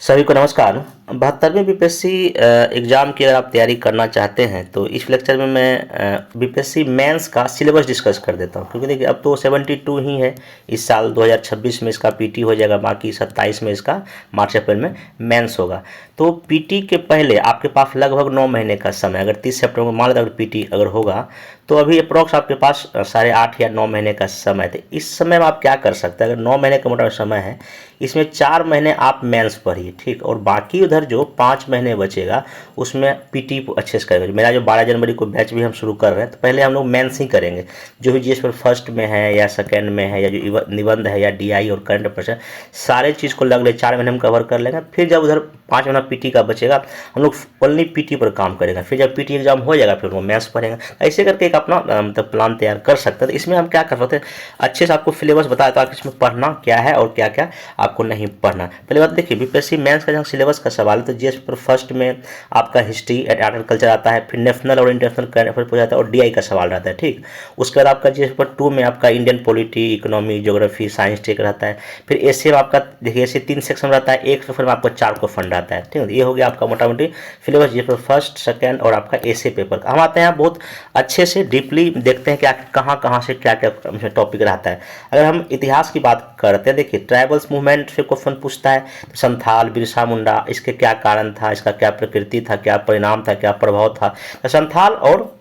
सभी को नमस्कार। 72वें बीपीएससी एग्ज़ाम की अगर आप तैयारी करना चाहते हैं तो इस लेक्चर में मैं बीपीएससी मेंस का सिलेबस डिस्कस कर देता हूं, क्योंकि देखिए अब तो 72 ही है। इस साल 2026 में इसका पीटी हो जाएगा, बाकी 27 में इसका मार्च अप्रैल में मेंस होगा। तो पीटी के पहले आपके पास लगभग 9 महीने का समय, अगर 30 सितंबर को मान लेते अगर पीटी अगर होगा तो अभी अप्रॉक्स आपके पास 8.5 या 9 महीने का समय है। तो इस समय में आप क्या कर सकते हैं? अगर 9 महीने का मोटा समय है, इसमें 4 महीने आप मेंस पढ़िए, ठीक, और बाकी उधर जो 5 महीने बचेगा उसमें पीटी अच्छे से करेंगे। मेरा जो 12 जनवरी को बैच भी हम शुरू कर रहे हैं, तो पहले हम लोग मेंस ही करेंगे। जो भी जीएस पर फर्स्ट में है या सेकेंड में है या जो निबंध है या डीआई और करंट अफेयर्स, सारे चीज़ को लगले 4 महीने हम कवर कर लेंगे। फिर जब उधर 5 महीना पीटी का बचेगा, हम लोग ओनली पीटी पर काम करेंगे। फिर जब पीटी एग्जाम हो जाएगा फिर वो मेंस पढ़ेंगे। ऐसे करके एक अपना मतलब प्लान तैयार कर सकते हैं। तो इसमें हम क्या कर सकते हैं, अच्छे से आपको सिलेबस बताया तो आप इसमें पढ़ना क्या है और क्या क्या आपको नहीं पढ़ना। पहले बात देखिए, बीपीएससी मेंस का जहाँ सिलेबस का सवाल है तो जीएस पेपर फर्स्ट में आपका history and art and culture आता है, फिर नेशनल और इंटरनेशनल करंट अफेयर हो जाता है और डीआई का सवाल रहता है, ठीक। उसके बाद आपका जीएस पेपर 2 में आपका Indian polity, economy, geography, science tech रहता है। फिर एशिया में आपका देखिए एशिया 3 सेक्शन रहता है, एक पेपर में आपको 4 को फंड रहता है, ठीक है। ये हो गया आपका मोटा मोटी syllabus GS paper first, second और आपका एशिया पेपर का। हम आते हैं बहुत अच्छे से डीपली देखते हैं कि कहाँ से क्या क्या टॉपिक रहता है। अगर हम इतिहास की बात करते हैं, देखिए ट्राइबल्स मूवमेंट से क्वेश्चन पूछता है, तो संथाल, बिरसा मुंडा, इसके क्या कारण था, इसका क्या प्रकृति था, क्या परिणाम था, क्या प्रभाव था। तो संथाल और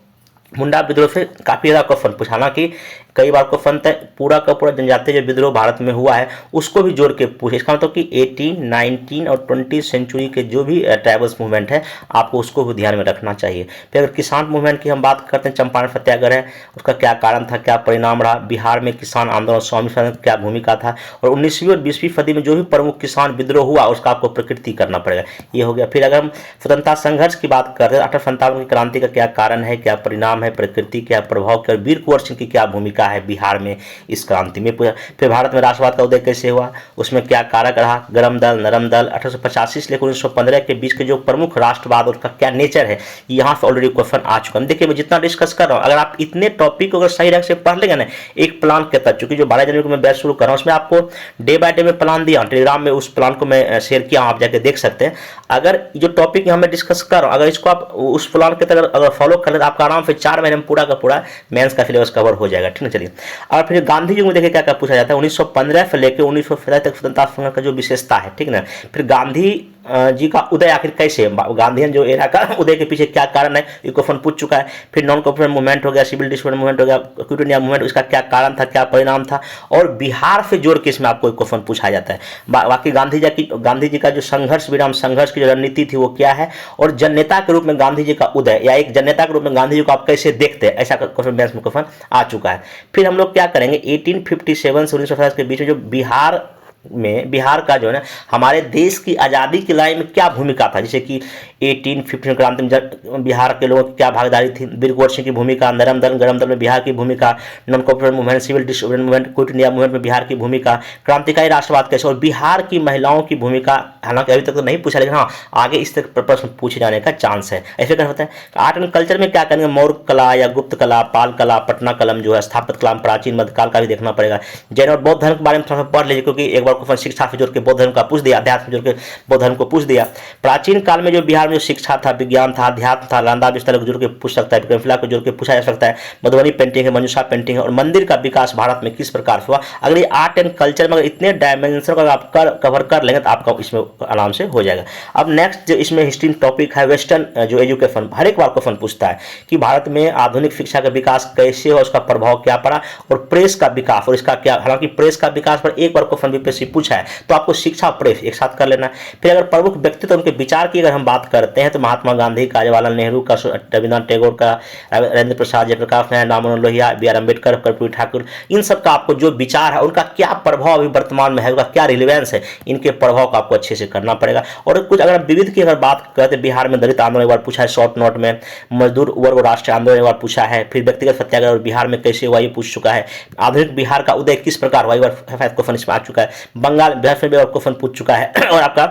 मुंडा विद्रोह से काफ़ी ज़्यादा क्वेश्चन पूछा, हालांकि कई बार क्वेश्चन पूरा का पूरा जनजातीय जो विद्रोह भारत में हुआ है उसको भी जोड़ के पूछे। इसका मतलब कि 18, 19 और 20 सेंचुरी के जो भी ट्राइबल्स मूवमेंट है आपको उसको भी ध्यान में रखना चाहिए। फिर अगर किसान मूवमेंट की हम बात करते हैं, चंपारण सत्याग्रह है, उसका क्या कारण था, क्या परिणाम रहा, बिहार में किसान आंदोलन, स्वामी विवेकानंद क्या भूमिका था, और 19वीं और 20वीं सदी में जो भी प्रमुख किसान विद्रोह हुआ उसका आपको प्रकृति करना पड़ेगा। ये हो गया। फिर अगर हम स्वतंत्रता संघर्ष की बात करते हैं, 1857 की क्रांति का क्या कारण है, क्या परिणाम है, प्रकृति क्या प्रभाव, क्या वीर कुंवर सिंह की क्या भूमिका है बिहार में इस क्रांति में। फिर भारत में राष्ट्रवाद का उदय कैसे हुआ, उसमें क्या कारक रहा, गरम दल, नरम दल, 1885 से लेकर 1915 के बीच के जो प्रमुख राष्ट्रवाद उसका क्या नेचर है, यहाँ से ऑलरेडी क्वेश्चन आ चुका है। देखिए मैं जितना डिस्कस कर रहा हूँ, अगर आप इतने टॉपिक को अगर सही ढंग से पढ़ लेंगे ना, एक प्लान के तहत, चूंकि जो 12 जनवरी को मैं बैच शुरू कर रहा हूँ उसमें आपको डे बाय डे में प्लान दिया, टेलीग्राम में उस प्लान को मैं शेयर किया, आप जाके देख सकते हैं। अगर जो टॉपिक यहाँ मैं डिस्कस कर रहा हूँ, अगर इसको आप उस प्लान के तहत अगर फॉलो कर ले तो आपका आराम से 4 महीने में पूरा का पूरा मेंस का सिलेबस कवर हो जाएगा, ठीक है। चलिए, और फिर गांधी जी में देखिए क्या क्या पूछा जाता है, 1915 से लेकर 1950 तक स्वतंत्रता संग्राम का जो विशेषता है, ठीक ना। फिर गांधी जी का उदय आखिर कैसे, गांधीयन जो एरा का उदय के पीछे क्या कारण है, ये क्वेश्चन पूछ चुका है। फिर नॉन कॉर्पोरेट मूवमेंट हो गया, सिविल डिसऑर्डर मूवमेंट हो गया, क्विट इंडिया मूवमेंट, उसका क्या कारण था, क्या परिणाम था, और बिहार से जोड़ के इसमें आपको एक क्वेश्चन पूछा जाता है। बाकी गांधी जी का जो संघर्ष विराम संघर्ष की जो रणनीति थी वो क्या है, और जननेता के रूप में गांधी जी का उदय या एक जननेता के रूप में गांधी जी को आप कैसे देखते हैं, ऐसा क्वेश्चन बेंच में क्वेश्चन आ चुका है। फिर हम लोग क्या करेंगे, 1857 से 1950 के बीच में जो बिहार का जो है ना हमारे देश की आज़ादी की लड़ाई में क्या भूमिका था, जैसे कि 1850 क्रांति में बिहार के लोगों की क्या भागीदारी थी, वीर कुंवर सिंह की भूमिका, नरम दल गरम दल में बिहार की भूमिका, non corporate movement, civil disorder movement, quit India movement में बिहार की भूमिका, क्रांतिकारी राष्ट्रवाद कैसे, और बिहार की महिलाओं की भूमिका। हालांकि अभी तक तो नहीं पूछा, लेकिन हाँ आगे इस तक प्रश्न पूछे जाने का चांस है। ऐसे कर सकते हैं। आर्ट एंड कल्चर में क्या करेंगे, मौर्य कला या गुप्त कला, पाल कला, पटना कलम जो है, स्थापत्य कला, प्राचीन मध्यकाल का भी देखना पड़ेगा। जैन और बौद्ध धर्म के बारे में थोड़ा सा पढ़ लीजिए, क्योंकि एक बार क्वेश्चन शिक्षा से जोड़ के बौद्ध धर्म का पूछ दिया, अध्यात्म जोड़ के बौद्ध धर्म को पूछ दिया। प्राचीन काल में जो बिहार में जो शिक्षा था, विज्ञान था, अध्यात्म था, नालंदा विश्वविद्यालय को जोड़ के पूछ सकता है, विक्रमशिला को जोड़ के पूछा जा सकता है, मधुबनी पेंटिंग है, मंजूषा पेंटिंग है, और मंदिर का विकास भारत में किस प्रकार से हुआ। अगर ये आर्ट एंड कल्चर में अगर इतने डायमेंशन को आप कवर कर लेंगे तो आपका इसमें आराम से हो जाएगा। अब नेक्स्ट जो इसमें हिस्ट्री टॉपिक है, वेस्टर्न जो एजुकेशन, हर एक बार क्वेश्चन पूछता है कि भारत में आधुनिक शिक्षा का विकास कैसे हो, उसका प्रभाव क्या पड़ा, और प्रेस का विकास और इसका क्या। हालांकि प्रेस का विकास पर एक बार क्वेश्चन बीपीएससी पूछा है, तो आपको शिक्षा प्रेस एक साथ कर लेना है। फिर अगर प्रमुख व्यक्तित्व उनके विचार की अगर हम बात करते हैं तो महात्मा गांधी का, जवाहरलाल नेहरू का, रविन्द्रनाथ टैगोर का, राजेंद्र प्रसाद, जयप्रकाश नारायण, राममनोहर लोहिया, बी.आर. अम्बेडकर, कर्पूरी ठाकुर, इन सब का आपको जो विचार है उनका क्या प्रभाव अभी वर्तमान में है, उनका क्या रिलेवेंस है, इनके प्रभाव को आपको अच्छे से करना पड़ेगा। और कुछ अगर विविध की अगर बात करते हैं, बिहार में दलित आंदोलन एक बार पूछा है शॉर्ट नोट में, मजदूर वर्ग राष्ट्रीय आंदोलन एक बार पूछा है, फिर व्यक्तिगत सत्याग्रह और बिहार में कैसे हुआ ये पूछ चुका है, आधुनिक बिहार का उदय किस प्रकार हुआ एक बार क्वेश्चन इसमें आ चुका है, बंगाल बिहार से क्वेश्चन पूछ चुका है। और आपका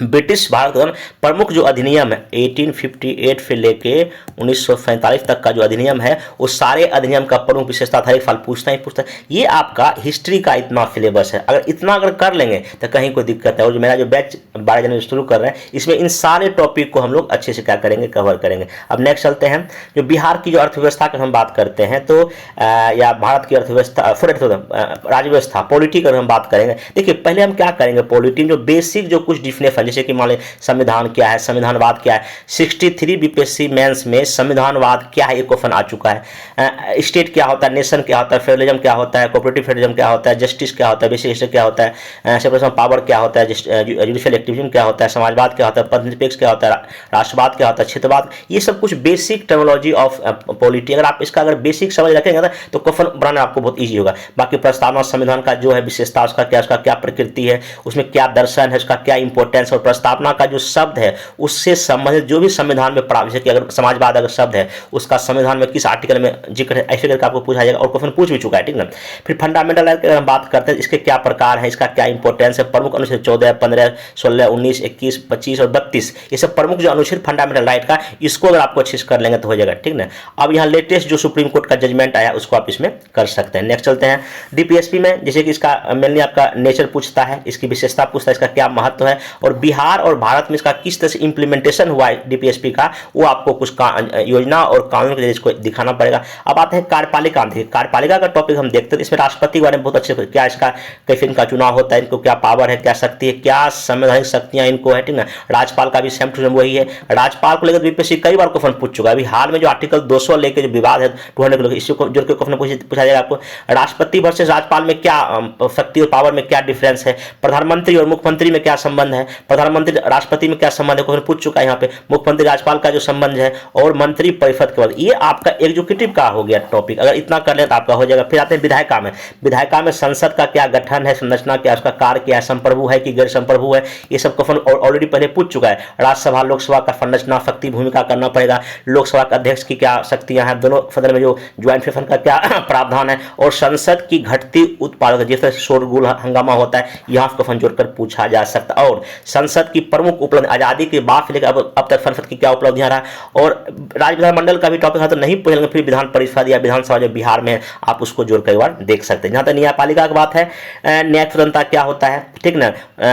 ब्रिटिश भारत के दौरान प्रमुख जो अधिनियम है 1858 से लेके 1947 तक का जो अधिनियम है, वो सारे अधिनियम का प्रमुख विशेषता था। एक साल पूछता ही पूछता है। ये आपका हिस्ट्री का इतना सिलेबस है, अगर इतना कर लेंगे तो कहीं कोई दिक्कत है। और जो मेरा जो बैच 12 जनवरी शुरू कर रहे हैं, इसमें इन सारे टॉपिक को हम लोग अच्छे से क्या करेंगे, कवर करेंगे। अब नेक्स्ट चलते हैं, जो बिहार की जो अर्थव्यवस्था की हम बात करते हैं, तो या भारत की अर्थव्यवस्था, राज्य व्यवस्था, पॉलिटी की हम बात करेंगे। देखिए पहले हम क्या करेंगे, पॉलिटी में जो बेसिक जो कुछ डिफिनेशन, जैसे कि मान लें संविधान क्या है, संविधानवाद क्या है। 63 बीपीएससी मेंस में संविधानवाद क्या है ये क्वेश्चन आ चुका है। स्टेट क्या होता है, नेशन क्या होता है, फेडरलिज्म क्या होता है, कोऑपरेटिव फेडरलिज्म क्या होता है, जस्टिस क्या होता है, बेसिक हिस्ट्री क्या होता है, सेपरेशन ऑफ पावर क्या होता है, जुडिशियल एक्टिविज्म क्या होता है, समाजवाद क्या होता है, पंथनिरपेक्ष क्या होता है, राष्ट्रवाद क्या होता है, क्षेत्रवाद। ये सब कुछ बेसिक टर्मिनोलॉजी ऑफ पॉलिटी, अगर आप इसका बेसिक समझ रखेंगे ना तो क्वेश्चन बनाना आपको बहुत ईजी होगा। बाकी प्रस्तावना संविधान का जो है विशेषता, उसका क्या प्रकृति है, उसमें क्या दर्शन है, उसका क्या इंपॉर्टेंस, और प्रस्तावना का जो शब्द है उससे संबंधित जो भी संविधान में पढ़ा, जैसे कि अगर समाजवाद अगर शब्द है उसका संविधान में किस आर्टिकल में जिक्र है, ऐसे करके आपको पूछा जाएगा और क्वेश्चन पूछ भी चुका है, ठीक ना। फिर फंडामेंटल राइट की अगर हम बात करते हैं, इसके क्या प्रकार है, इसका क्या इंपॉर्टेंस है, प्रमुख अनुच्छेद 14, 15, 16, 19, 21, 25 और 32, ये सब प्रमुख जो अनुच्छेद फंडामेंटल राइट का, इसको अगर आपको अच्छे से कर लेंगे तो हो जाएगा, ठीक ना। अब यहाँ लेटेस्ट जो सुप्रीम कोर्ट का जजमेंट आया उसको आप इसमें कर सकते हैं। नेक्स्ट चलते हैं डीपीएसपी में, जैसे कि इसका मेनली आपका नेचर पूछता है, इसकी विशेषता पूछता है, इसका क्या महत्व है, और बिहार और भारत में इसका किस तरह से इंप्लीमेंटेशन हुआ है डीपीएसपी का, वो आपको कुछ योजना और कानून के जरिए इसको दिखाना पड़ेगा। अब आते हैं कार्यपालिका। देखिए कार्यपालिका का टॉपिक हम देखते हैं, इसमें राष्ट्रपति के बारे में बहुत अच्छे, क्या इसका कैसे इनका चुनाव होता है, इनको क्या पावर है, क्या शक्ति है, क्या संवैधानिक शक्तियां इनको है, ठीक ना। राज्यपाल का भी सेम टू सेम वही है। राज्यपाल को लेकर बीपीएससी कई बार क्वेश्चन पूछ चुका है। अभी हाल में जो आर्टिकल 200 लेकर जो विवाद है 200 को, इसी को जोड़ के क्वेश्चन पूछा जाएगा आपको। राष्ट्रपति वर्सेस राज्यपाल में क्या शक्ति और पावर में क्या डिफरेंस है, प्रधानमंत्री और मुख्यमंत्री में क्या संबंध है, प्रधानमंत्री राष्ट्रपति में क्या संबंध है, क्वेश्चन पूछ चुका है यहाँ पे। मुख्यमंत्री राज्यपाल का जो संबंध है, और मंत्री परिषद के बाद, ये आपका एग्जीक्यूटिव का हो गया टॉपिक, अगर इतना कर ले तो आपका हो जाएगा। फिर आते हैं विधायिका में। विधायिका में संसद का क्या गठन है, संरचना क्या, उसका कार्य क्या है, संप्रभु है कि गैर संप्रभु है, ये सब क्वेश्चन ऑलरेडी पहले पूछ चुका है। राज्यसभा लोकसभा का संरचना, शक्ति, भूमिका करना पड़ेगा। लोकसभा का अध्यक्ष की क्या शक्तियां हैं, दोनों सदन में जो ज्वाइंट सेशन का क्या प्रावधान है, और संसद की घटती उत्पादकता, जैसे शोरगुल हंगामा होता है, यहाँ क्वेश्चन जोड़कर पूछा जा सकता है। और संसद की प्रमुख उपलब्धि, आजादी के बाद से लेकर अब तक संसद की क्या उपलब्धियां रहा, और राज्य विधानमंडल का भी टॉपिक है तो नहीं पूछेंगे, फिर विधान परिषद या विधानसभा जो बिहार में है आप उसको जोड़कर एक बार देख सकते हैं। जहां तक न्यायपालिका की बात है, न्यायिक स्वतंत्रता क्या होता है, ठीक ना।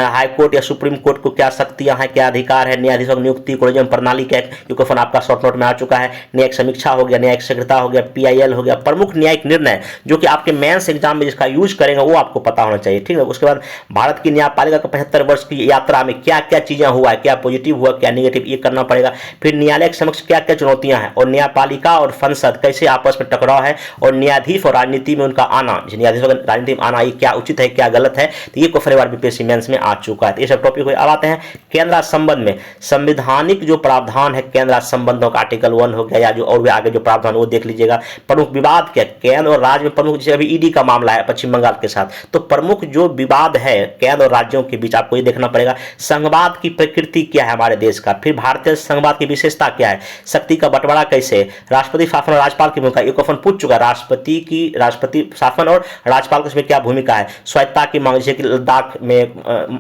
हाई कोर्ट या सुप्रीम कोर्ट को क्या शक्तियां हैं, क्या अधिकार है, न्यायाधीशों की नियुक्ति, कोलेजियम प्रणाली क्या है, क्वेश्चन आपका शॉर्ट नोट में आ चुका है। न्यायिक समीक्षा हो गया, न्यायिक शीघ्रता हो गया, पीआईएल हो गया, प्रमुख न्यायिक निर्णय जो कि आपके मेंस एग्जाम में जिसका यूज करेंगे वो आपको पता होना चाहिए, ठीक है। उसके बाद भारत की न्यायपालिका का 75 वर्ष की यात्रा में क्या क्या चीजें हुआ है, क्या पॉजिटिव हुआ, क्या नेगेटिव, ये करना पड़ेगा। फिर न्यायालय के समक्ष क्या क्या चुनौतियां हैं, और न्यायपालिका और संसद कैसे आपस में टकराव है, और न्यायाधीश और राजनीति में उनका आना, न्यायाधीशों का राजनीति में आना, ये क्या उचित है, क्या गलत है, तो ये क्वेश्चन बार बीपीएससी मेंस में आ चुका है। तो ये सब टॉपिक अब आते हैं केंद्र राज्य संबंध में। संवैधानिक जो प्रावधान है केंद्र राज्य संबंधों का, आर्टिकल 1 हो गया, या जो और भी आगे जो प्रावधान वो देख लीजिएगा। प्रमुख विवाद क्या, केंद्र और राज्य में प्रमुख, जैसे अभी ईडी का मामला है पश्चिम बंगाल के साथ, तो प्रमुख जो विवाद है केंद्र और राज्यों के बीच आपको ये देखना पड़ेगा। संघवाद की प्रकृति क्या है हमारे देश का, फिर भारतीय संघवाद की विशेषता क्या है, शक्ति का बंटवारा कैसे, राष्ट्रपति शासन और राज्यपाल की भूमिका, ये क्वेश्चन पूछ चुका है। राष्ट्रपति शासन और राज्यपाल की इसमें क्या भूमिका है, स्वायत्ता की मांग, जैसे कि लद्दाख में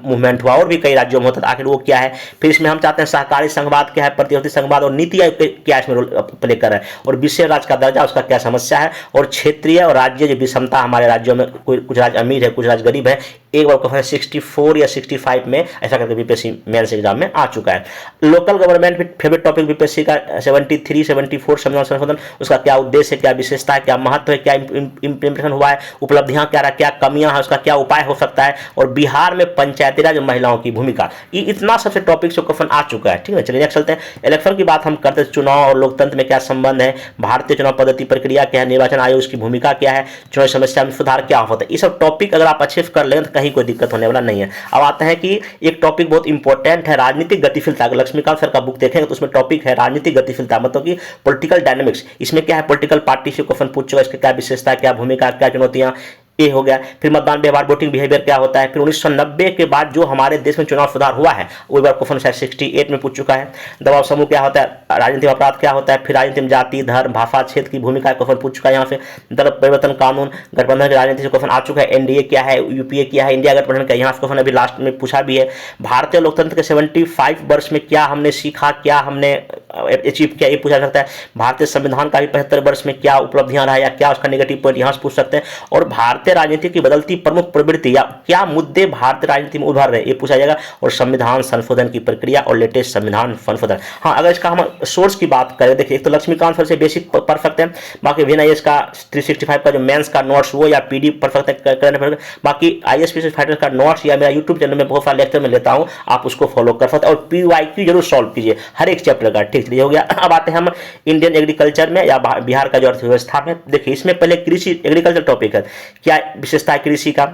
मूवमेंट हुआ और भी कई राज्यों में होता है, आखिर वो क्या है। फिर इसमें हम चाहते हैं सहकारी संघवाद क्या है, प्रतियोगी संघवाद और नीति आयोग क्या इसमें रोल प्ले कर रहा है, और विशेष राज्य का दर्जा उसका क्या समस्या है, और क्षेत्रीय और राज्य जो विषमता हमारे राज्यों में, कुछ राज्य अमीर है कुछ राज्य गरीब है। एक बार क्वेश्चन 64 या 65 में ऐसा करके बीपीएससी मेंस एग्जाम में आ चुका है। Local government favourite topic BPSC का 73, 74 संविधान संशोधन, उसका क्या उद्देश्य है, क्या विशेषता है, क्या महत्व है, क्या इंप्लीमेंटेशन हुआ है, उपलब्धियां क्या रहा, क्या कमियां हैं, उसका क्या उपाय हो सकता है, और बिहार में पंचायती राज महिलाओं की भूमिका, ये इतना सबसे टॉपिक से क्वेश्चन आ चुका है, ठीक है। चलिए नेक्स्ट चलते हैं। इलेक्शन की बात हम करते हैं, चुनाव और लोकतंत्र में क्या संबंध है, भारतीय चुनाव पद्धति प्रक्रिया क्या है, निर्वाचन आयोग की भूमिका क्या है, चुनाव समस्या में सुधार क्या होता है, ये सब टॉपिक अगर आप अच्छे से कर लें तो कहीं कोई दिक्कत होने वाला नहीं है। अब आता है कि एक टॉपिक बहुत इंपॉर्टेंट है, राजनीतिक गतिशीलता। लक्ष्मीकांत सर का बुक देखेंगे तो उसमें टॉपिक है राजनीतिक गतिशीलता, मतलब कि पॉलिटिकल डायनेमिक्स। इसमें क्या है, पॉलिटिकल पार्टी से क्वेश्चन पूछ चुका है, इसकी क्या विशेषता, क्या भूमिका, क्या चुनौतियां, ये हो गया। फिर मतदान व्यवहार वोटिंग बिहेवियर क्या होता है। फिर 1990 के बाद जो हमारे देश में चुनाव सुधार हुआ है वो एक बार क्वेश्चन शायद 68 में पूछ चुका है। दबाव समूह क्या होता है, राजनीतिक अपराध क्या होता है, फिर राजनीति में जाति धर्म भाषा क्षेत्र की भूमिका क्वेश्चन पूछ चुका है। यहाँ से दल परिवर्तन कानून गठबंधन की राजनीति से क्वेश्चन आ चुका है। एनडीए क्या है, यूपीए क्या है, इंडिया गठबंधन क्या, यहाँ से क्वेश्चन अभी लास्ट में पूछा भी है। भारतीय लोकतंत्र के 75 वर्ष में क्या हमने सीखा, क्या हमने अचीव किया, ये पूछा सकता है। भारतीय संविधान का भी 75 वर्ष में क्या उपलब्धियां रहा या क्या उसका नेगेटिव पॉइंट, यहाँ से पूछ सकते हैं। और भारतीय राजनीति की बदलती प्रमुख प्रवृत्ति या क्या मुद्दे भारतीय राजनीति में उभर रहे, ये पूछा जाएगा। और संविधान संशोधन की प्रक्रिया और लेटेस्ट संविधान संशोधन। हाँ, अगर इसका हम सोर्स की बात करें, देखिए एक तो लक्ष्मीकांत सबसे बेसिक पढ़ सकते हैं, बाकी VNIS का 365 का जो मेंस का नोट्स वो या PD पढ़ सकते हैं करने पर, बाकी ISPC फाइटर का नोट्स या मेरा यूट्यूब चैनल में बहुत सारे लेक्चर में लेता हूँ, आप उसको फॉलो कर सकते हैं। और PYQ जरूर सॉल्व कीजिए हर एक चैप्टर का, ठीक है, हो गया। अब आते हैं हम इंडियन एग्रीकल्चर में या बिहार का जो अर्थव्यवस्था में। देखिए इसमें पहले कृषि एग्रीकल्चर टॉपिक है, क्या विशेषता है कृषि का,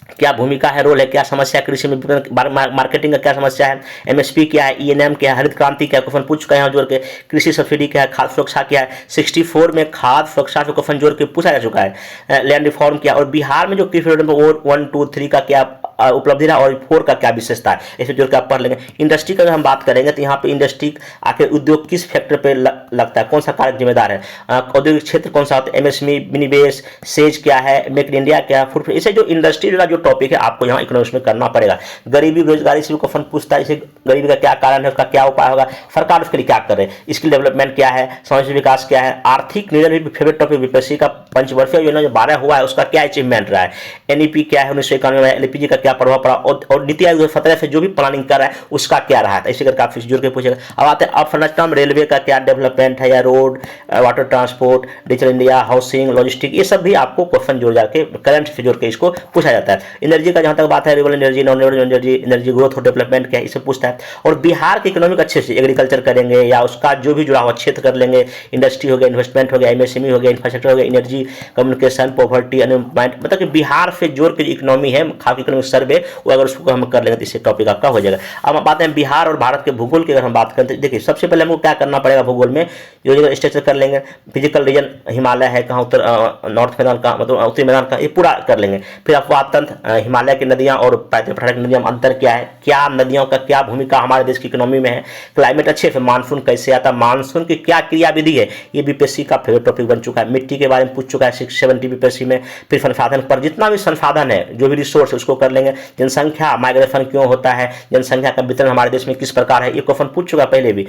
क्या भूमिका है, रोल है, क्या समस्या कृषि में, मार्केटिंग का क्या समस्या है, MSP क्या है, ENM क्या है, हरित क्रांति क्या, क्वेश्चन पूछ चुका है यहाँ जोड़ के। कृषि सब्सिडी क्या है, खाद्य सुरक्षा क्या है, 64 में खाद्य सुरक्षा से क्वेश्चन जोड़ के पूछा जा चुका है। लैंड रिफॉर्म क्या, और बिहार में जो कृषि 1 2 3 का क्या उपलब्धि रहा और 4 का क्या विशेषता है, इसे जोड़ के आप पढ़ लेंगे। इंडस्ट्री का अगर हम बात करेंगे तो यहाँ पे इंडस्ट्री आखिर उद्योग किस फैक्टर पे लगता है, कौन सा कारक जिम्मेदार है, औद्योगिक क्षेत्र कौन सा होता है, MSME विनिवेश, सेज क्या है, मेक इन इंडिया क्या, फूड, इसे जो इंडस्ट्री का जो टॉपिक है आपको यहाँ इकोनॉमिक्स में करना पड़ेगा। गरीबी बेरोजगारी से भी क्वेश्चन पूछता है, इसे गरीबी का क्या कारण है, उसका क्या उपाय होगा, सरकार उसके लिए क्या कर रहे हैं, स्किल डेवलपमेंट क्या है, सामाजिक विकास क्या है, आर्थिक नियोजन भी फेवरेट टॉपिक BPSC का पंचवर्षीय योजना जो 12 हुआ है उसका क्या अचीवमेंट रहा है, NEP क्या है 1991 में, LPG का क्या प्रभाव पड़ा, और नीति आयोग 2017 से जो भी प्लानिंग कर रहा है उसका क्या रहा था, इसी करके आप जोड़ के पूछेगा। अब आते हैं अब रेलवे का क्या डेवलपमेंट है या road, water transport, digital India, housing, logistic, ये सब भी आपको क्वेश्चन जोड़ जाके करंट से जोड़ के इसको पूछा जाता है। एनर्जी का जहां तक बात है, renewable energy, non renewable energy, energy growth और डेवलपमेंट क्या है, इसे पूछता है। और बिहार के इकोनॉमिक अच्छे से एग्रीकल्चर करेंगे या उसका जो भी जुड़ा हुआ क्षेत्र कर लेंगे, इंडस्ट्री हो गया, इन्वेस्टमेंट हो गया, MSME हो गया, इंफ्रास्ट्रक्चर हो गया, एनर्जी, कम्युनिकेशन, पॉवर्टी, अनएम्प्लॉयमेंट, मतलब कि बिहार से जोड़ के इकोनॉमी है, खास इकोनॉमिक सर्वे, वो अगर उसको हम कर लेंगे तो इससे टॉपिक आपका हो जाएगा। अब हम बात हैं बिहार और भारत के भूगोल की, अगर हम बात करें तो देखिए सबसे पहले हमको क्या करना पड़ेगा भूगोल में, योजना स्ट्रक्चर कर लेंगे, फिजिकल रीजन हिमालय है कहाँ, उत्तर नॉर्थ मैदान का, मतलब उत्तरी मैदान का, ये पूरा कर लेंगे। फिर आपको तंत्र हिमालय की नदियाँ और पठार की नदियों में अंतर क्या है, क्या नदियों का क्या भूमिका हमारे देश की इकोनॉमी में है, क्लाइमेट अच्छे से, मानसून कैसे आता है, मानसून की क्या क्रियाविधि है, ये BPSC का फेवरेट टॉपिक बन चुका है। मिट्टी के बारे में पूछ चुका है 670 BPSC में। फिर संसाधन पर जितना भी संसाधन है, जो भी रिसोर्स है उसको कर लेंगे। जनसंख्या माइग्रेशन क्यों होता है, जनसंख्या का वितरण हमारे देश में किस प्रकार है, ये क्वेश्चन पूछ चुका पहले भी।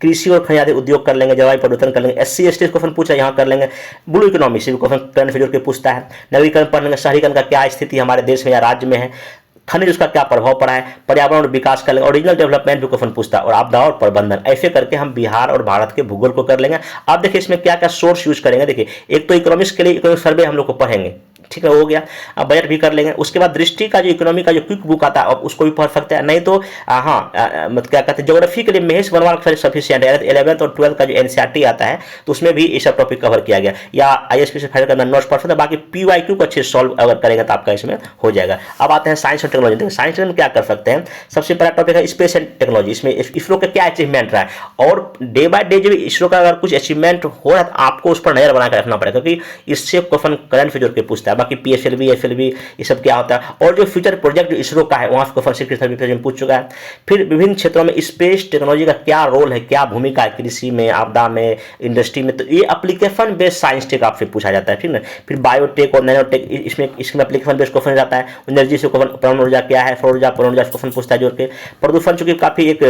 कृषि और खनिज उद्योग कर लेंगे, जलवायु परिवर्तन कर लेंगे, SC ST क्वेश्चन पूछा यहाँ कर लेंगे। ब्लू इकोनॉमी से भी क्वेश्चन करंट अफेयर के पूछता है। नगरीकरण पढ़ लेंगे, शहरीकरण का क्या स्थिति हमारे देश में या राज्य में है, खनिज उसका क्या प्रभाव पड़ा है, पर्यावरण और विकास कर लेंगे, ओरिजिनल डेवलपमेंट भी क्वेश्चन पूछता है, और आपदा और प्रबंधन। ऐसे करके हम बिहार और भारत के भूगोल को कर लेंगे। अब देखिए इसमें क्या क्या सोर्स यूज करेंगे, देखिए एक तो इकोनॉमिक्स के लिए इकोनॉमिक सर्वे हम लोग को पढ़ेंगे, ठीक है, हो गया। अब बजट भी कर लेंगे। उसके बाद दृष्टि का जो इकोनॉमी का जो क्विक बुक आता है अब उसको भी पढ़ सकते हैं, नहीं तो मतलब क्या कहते हैं ज्योग्राफी के लिए महेश वर्मा सफिशिएंट है। 11th और 12th का जो NCERT आता है तो उसमें भी ये सब टॉपिक कवर किया गया, या ISPC फाइल करना नोट्स पढ़ सकते हैं। बाकी PYQ को अच्छे सॉल्व अगर करेंगे तो आपका इसमें हो जाएगा। अब आते हैं साइंस और टेक्नोलॉजी। देखिए साइंस में क्या कर सकते हैं, सबसे पहला टॉपिक है स्पेस एंड टेक्नोलॉजी। इसमें इसरो का क्या अचीवमेंट रहा है, और डे बाय डे जब इसरो का अगर कुछ अचीवमेंट हो रहा है तो आपको उस पर नजर बनाकर रखना पड़ेगा, क्योंकि इससे क्वेश्चन करंट से जोड़ के पूछता है। बाकी PSLV FLV ये सब क्या होता है, और जो फ्यूचर प्रोजेक्ट जो इसरो का है वहां से क्वेश्चन पूछ चुका है। फिर विभिन्न क्षेत्रों में स्पेस टेक्नोलॉजी का क्या रोल है, क्या भूमिका है, कृषि में, आपदा में, इंडस्ट्री में, तो ये एप्लीकेशन बेस्ड साइंस टेक आपसे पूछा जाता है, ठीक है। फिर बायोटेक और नैनोटेक, इसमें एप्लीकेशन बेस्ड क्वेश्चन जाता है। एनर्जी से परमाणु ऊर्जा क्या है, सौर ऊर्जा, पवन ऊर्जा क्वेश्चन पूछता है जोड़ के। प्रदूषण चूंकि काफी एक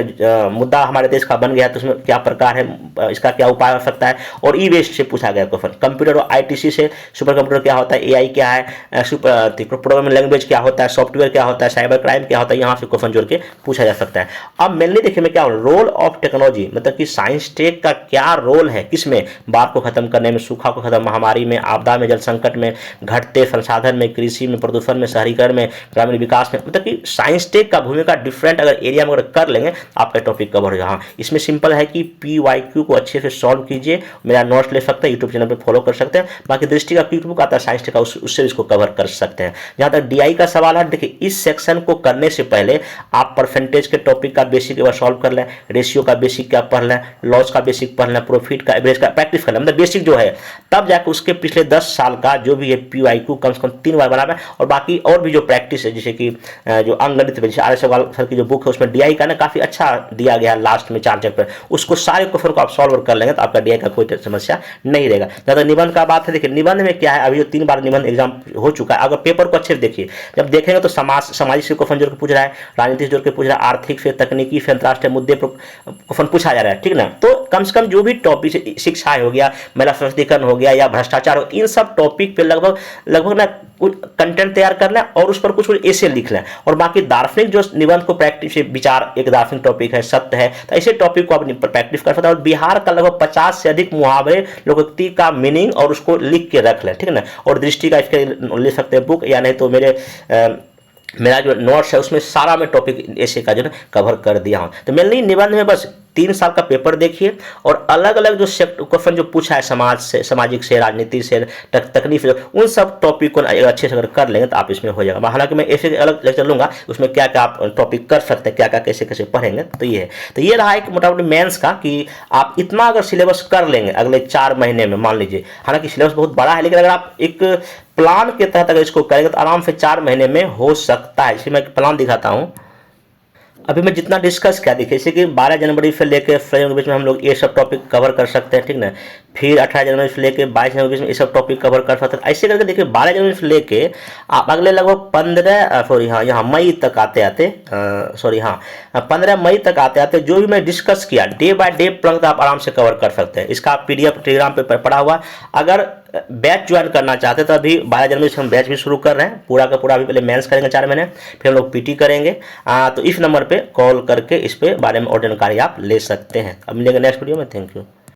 मुद्दा हमारे देश का बन गया है तो उसमें क्या प्रकार है, इसका क्या उपाय हो सकता है, और ई वेस्ट से पूछा गया क्वेश्चन। कंप्यूटर और ITC से सुपर कंप्यूटर क्या होता है, AI क्या है, प्रोग्रामिंग लैंग्वेज क्या होता है, सॉफ्टवेयर क्या होता है, साइबर क्राइम क्या होता है, यहाँ से क्वेश्चन जोड़ के पूछा जा सकता है। अब मेनली देखिए मैं क्या रोल ऑफ टेक्नोलॉजी, मतलब कि साइंस टेक का क्या रोल है, किसमें, बाढ़ को खत्म करने में, सूखा को खत्म, महामारी में, आपदा में, जल संकट में, घटते संसाधन में, कृषि में, प्रदूषण में, शहरीकरण में, ग्रामीण विकास में, मतलब कि साइंस टेक का भूमिका डिफरेंट अगर एरिया में अगर कर लेंगे आपका टॉपिक कवर हो जाए। हाँ, इसमें सिंपल है कि PYQ को अच्छे से सॉल्व कीजिए, मेरा नोट्स ले सकते हैं, यूट्यूब चैनल पर फॉलो कर सकते हैं। बाकी दृष्टि का क्विक बुक आता है साइंस टेक का, उससे भी इसको कवर कर सकते हैं। जहाँ तक DI का सवाल है, देखिए इस सेक्शन को करने से पहले आप परसेंटेज के टॉपिक का बेसिक एक बार सॉल्व कर लें, रेशियो का बेसिक क्या पढ़ लें, लॉस का बेसिक पढ़ लें, प्रॉफिट का, एवरेज का प्रैक्टिस कर लें, मतलब बेसिक जो है, तब जाकर उसके पिछले 10 साल का जो भी है PYQ कम से कम 3 बार बनाना है। और बाकी और भी जो प्रैक्टिस है, जैसे कि जो अंकगणित जैसे RS अग्रवाल सर की जो बुक है उसमें DI का ना काफ़ी अच्छा दिया गया है लास्ट में 4 चैप्टर, उसको सारे क्वेश्चन को आप सॉल्व कर लेंगे तो आपका DI का कोई समस्या नहीं रहेगा। ज़्यादा निबंध का बात है, देखिए निबंध में क्या है, अभी जो 3 बार निबंध एग्जाम हो चुका है, अगर पेपर को अच्छे से देखिए, जब देखेंगे तो सामाजिक से क्वेश्चन जोड़ के पूछ रहा है, राजनीति से जोड़ के पूछ रहा है, आर्थिक से, तकनीकी से, अंतर्राष्ट्रीय मुद्दे पर क्वेश्चन पूछा जा रहा है, ठीक ना। तो कम से कम जो भी टॉपिक, शिक्षा हो गया, महिला सशक्तिकरण हो गया या भ्रष्टाचार हो, इन सब टॉपिक पे लगभग ना कुछ कंटेंट तैयार कर लें और उस पर कुछ ऐसे लिख लें। और बाकी दार्शनिक जो निबंध को प्रैक्टिस, विचार एक दार्शनिक टॉपिक है, सत्य है, तो ऐसे टॉपिक को आप प्रैक्टिस कर सकते हैं। और बिहार का लगभग 50 से अधिक मुहावरे, लोकोक्ति का मीनिंग और उसको लिख के रख लें, ठीक है ना। और दृष्टि का इसके ले सकते हैं बुक, या नहीं तो मेरा जो नोट्स है उसमें सारा मैं टॉपिक ऐसे का जो है कवर कर दिया हूँ। तो मेनली निबंध में बस 3 साल का पेपर देखिए और अलग अलग जो क्वेश्चन जो पूछा है समाज से, सामाजिक से, राजनीति से, तकनीक से, उन सब टॉपिक को अच्छे से अगर कर लेंगे तो आप इसमें हो जाएगा। हालांकि मैं ऐसे अलग लेक्चर लूंगा उसमें क्या क्या आप टॉपिक कर सकते हैं, क्या क्या कैसे कैसे पढ़ेंगे। तो ये है, तो ये रहा एक मोटामोटी मेंस का कि आप इतना अगर सिलेबस कर लेंगे अगले 4 महीने में, मान लीजिए, हालांकि सिलेबस बहुत बड़ा है, लेकिन अगर आप एक प्लान के तहत अगर इसको करेंगे तो आराम से 4 महीने में हो सकता है। इसी मैं एक प्लान दिखाता हूँ। अभी मैं जितना डिस्कस किया, देखिए जैसे कि 12 जनवरी से लेकर फरवरी के बीच में हम लोग ये सब टॉपिक कवर कर सकते हैं, ठीक ना। फिर 18 जनवरी से लेकर 22 जनवरी के बीच में ये सब टॉपिक कवर कर सकते हैं। ऐसे करके देखिए 12 जनवरी से लेके आप अगले लगभग 15 मई तक आते आते 15 मई तक आते आते जो भी मैं डिस्कस किया डे बाय डे प्लंग आप आराम से कवर कर सकते हैं। इसका PDF टेलीग्राम पे पड़ा हुआ। अगर बैच ज्वाइन करना चाहते तो अभी 12 जनवरी से हम बैच भी शुरू कर रहे हैं, पूरा का पूरा। अभी पहले मेंस करेंगे 4 महीने, फिर हम लोग PT करेंगे। तो इस नंबर पे कॉल करके इस पे बारे में और जानकारी आप ले सकते हैं। अब मिलेंगे नेक्स्ट वीडियो में। Thank you.